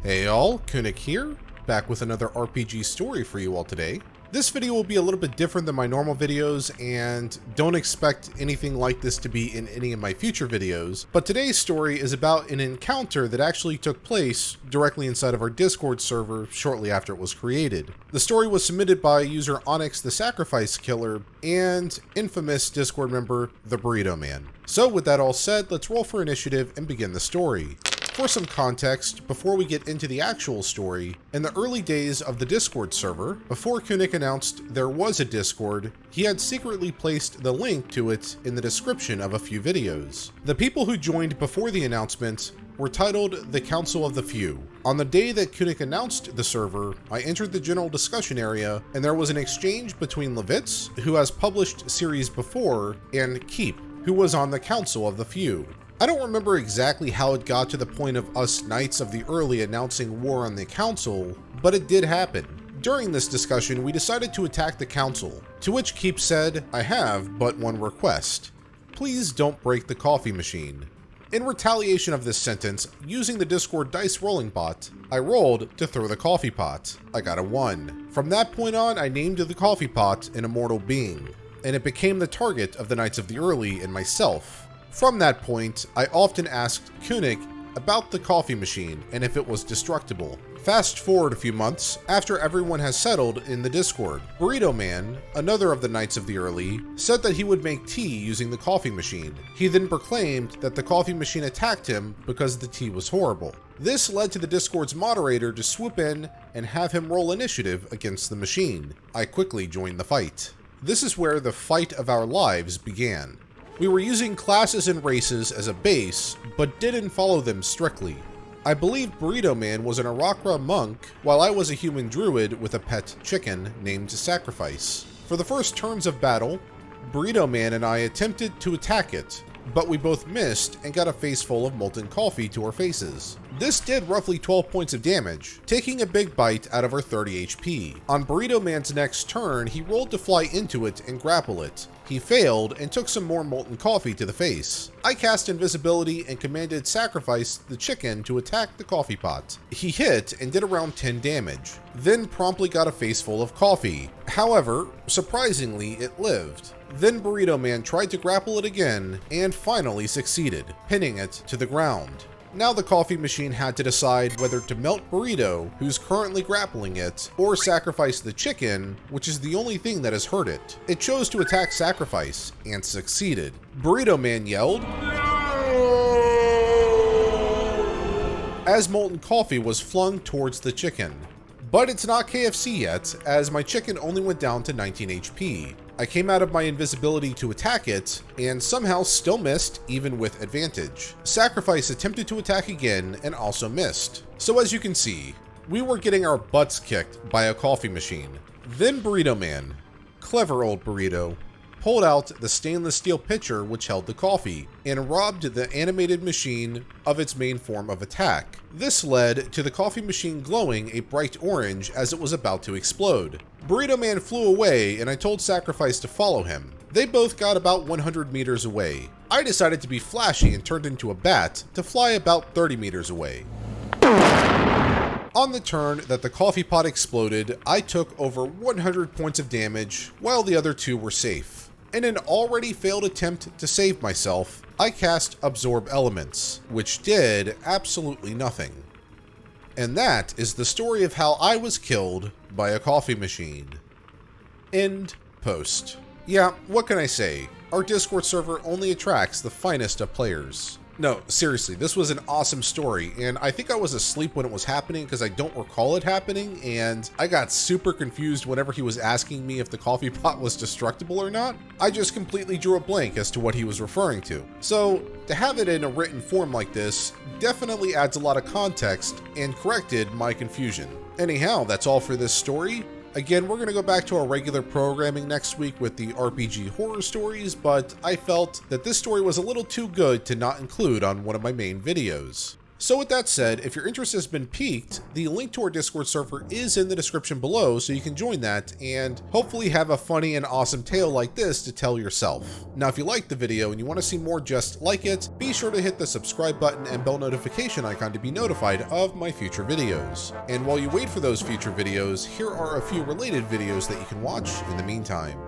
Hey all, Kunik here, back with another RPG story for you all today. This video will be a little bit different than my normal videos, and don't expect anything like this to be in any of my future videos, but today's story is about an encounter that actually took place directly inside of our Discord server shortly after it was created. The story was submitted by user Onyx the Sacrifice Killer and infamous Discord member The Burrito Man. So with that all said, let's roll for initiative and begin the story. For some context, before we get into the actual story, in the early days of the Discord server, before Kunik announced there was a Discord, he had secretly placed the link to it in the description of a few videos. The people who joined before the announcement were titled the Council of the Few. On the day that Kunik announced the server, I entered the general discussion area, and there was an exchange between Levitz, who has published series before, and Keep, who was on the Council of the Few. I don't remember exactly how it got to the point of us Knights of the Early announcing war on the Council, but it did happen. During this discussion, we decided to attack the Council, to which Keep said, "I have but one request. Please don't break the coffee machine." In retaliation of this sentence, using the Discord dice rolling bot, I rolled to throw the coffee pot. I got a 1. From that point on, I named the coffee pot an immortal being, and it became the target of the Knights of the Early and myself. From that point, I often asked Kunik about the coffee machine and if it was destructible. Fast forward a few months, after everyone has settled in the Discord, Burrito Man, another of the Knights of the Early, said that he would make tea using the coffee machine. He then proclaimed that the coffee machine attacked him because the tea was horrible. This led to the Discord's moderator to swoop in and have him roll initiative against the machine. I quickly joined the fight. This is where the fight of our lives began. We were using classes and races as a base, but didn't follow them strictly. I believe Burrito Man was an Arakra monk, while I was a human druid with a pet chicken named Sacrifice. For the first turns of battle, Burrito Man and I attempted to attack it, but we both missed and got a face full of molten coffee to our faces. This did roughly 12 points of damage, taking a big bite out of our 30 HP. On Burrito Man's next turn, he rolled to fly into it and grapple it. He failed and took some more molten coffee to the face. I cast invisibility and commanded Sacrifice the chicken to attack the coffee pot. He hit and did around 10 damage, then promptly got a face full of coffee. However, surprisingly, it lived. Then Burrito Man tried to grapple it again and finally succeeded, pinning it to the ground. Now the coffee machine had to decide whether to melt Burrito, who's currently grappling it, or sacrifice the chicken, which is the only thing that has hurt it. It chose to attack Sacrifice, and succeeded. Burrito Man yelled as molten coffee was flung towards the chicken. But it's not KFC yet, as my chicken only went down to 19 HP. I came out of my invisibility to attack it, and somehow still missed, even with advantage. Sacrifice attempted to attack again, and also missed. So as you can see, we were getting our butts kicked by a coffee machine. Then Burrito Man, clever old burrito, pulled out the stainless steel pitcher which held the coffee, and robbed the animated machine of its main form of attack. This led to the coffee machine glowing a bright orange as it was about to explode. Burrito Man flew away, and I told Sacrifice to follow him. They both got about 100 meters away. I decided to be flashy and turned into a bat to fly about 30 meters away. On the turn that the coffee pot exploded, I took over 100 points of damage, while the other two were safe. In an already failed attempt to save myself, I cast Absorb Elements, which did absolutely nothing. And that is the story of how I was killed by a coffee machine. End post. Yeah, what can I say? Our Discord server only attracts the finest of players. No, seriously, this was an awesome story, and I think I was asleep when it was happening because I don't recall it happening, and I got super confused whenever he was asking me if the coffee pot was destructible or not. I just completely drew a blank as to what he was referring to. So, to have it in a written form like this definitely adds a lot of context and corrected my confusion. Anyhow, that's all for this story. Again, we're going to go back to our regular programming next week with the RPG horror stories, but I felt that this story was a little too good to not include on one of my main videos. So with that said, if your interest has been piqued, the link to our Discord server is in the description below, so you can join that and hopefully have a funny and awesome tale like this to tell yourself. Now, if you liked the video and you want to see more just like it, be sure to hit the subscribe button and bell notification icon to be notified of my future videos. And while you wait for those future videos, here are a few related videos that you can watch in the meantime.